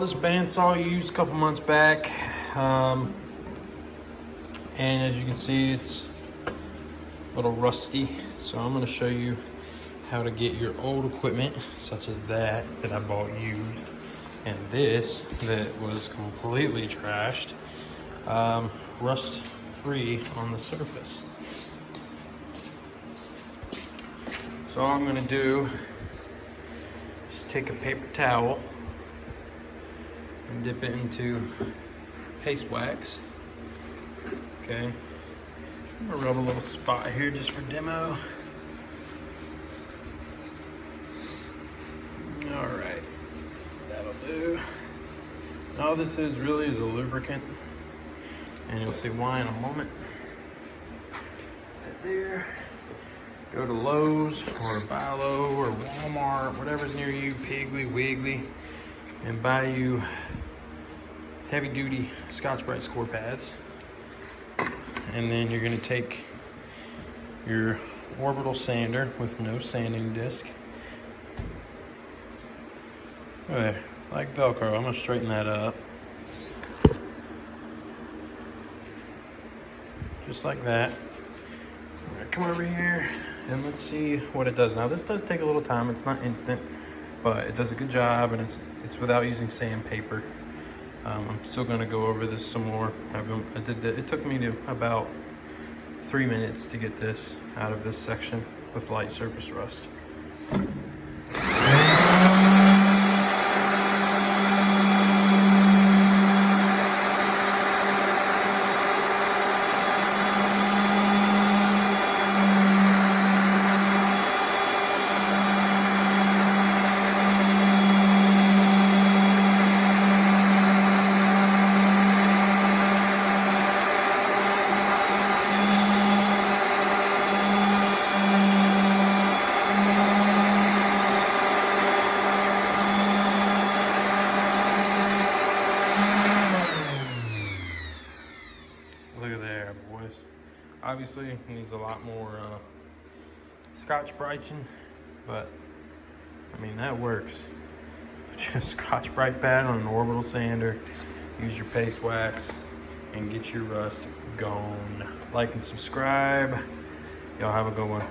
This bandsaw I used a couple months back, and as you can see, it's a little rusty. So I'm going to show you how to get your old equipment, such as that I bought used, and this that was completely trashed, rust free on the surface. So all I'm going to do is take a paper towel and dip it into paste wax. Okay, I'm gonna rub a little spot here just for demo. All right, that'll do. All this is really is a lubricant, and you'll see why in a moment. Right there. Go to Lowe's or Bilo or Walmart, whatever's near you, Piggly Wiggly, and buy you heavy duty Scotchbrite score pads. And then you're gonna take your Orbital Sander with no sanding disc. There, like Velcro. I'm gonna straighten that up. Just like that. I'm gonna come over here and let's see what it does. Now this does take a little time, it's not instant, but it does a good job, and it's without using sandpaper. I'm still gonna go over this some more. It took me to about 3 minutes to get this out of this section with light surface rust. Look at there, boys. Obviously, it needs a lot more Scotchbriting, but I mean, that works. Put your Scotchbrite pad on an Orbital Sander, use your paste wax, and get your rust gone. Like and subscribe. Y'all have a good one.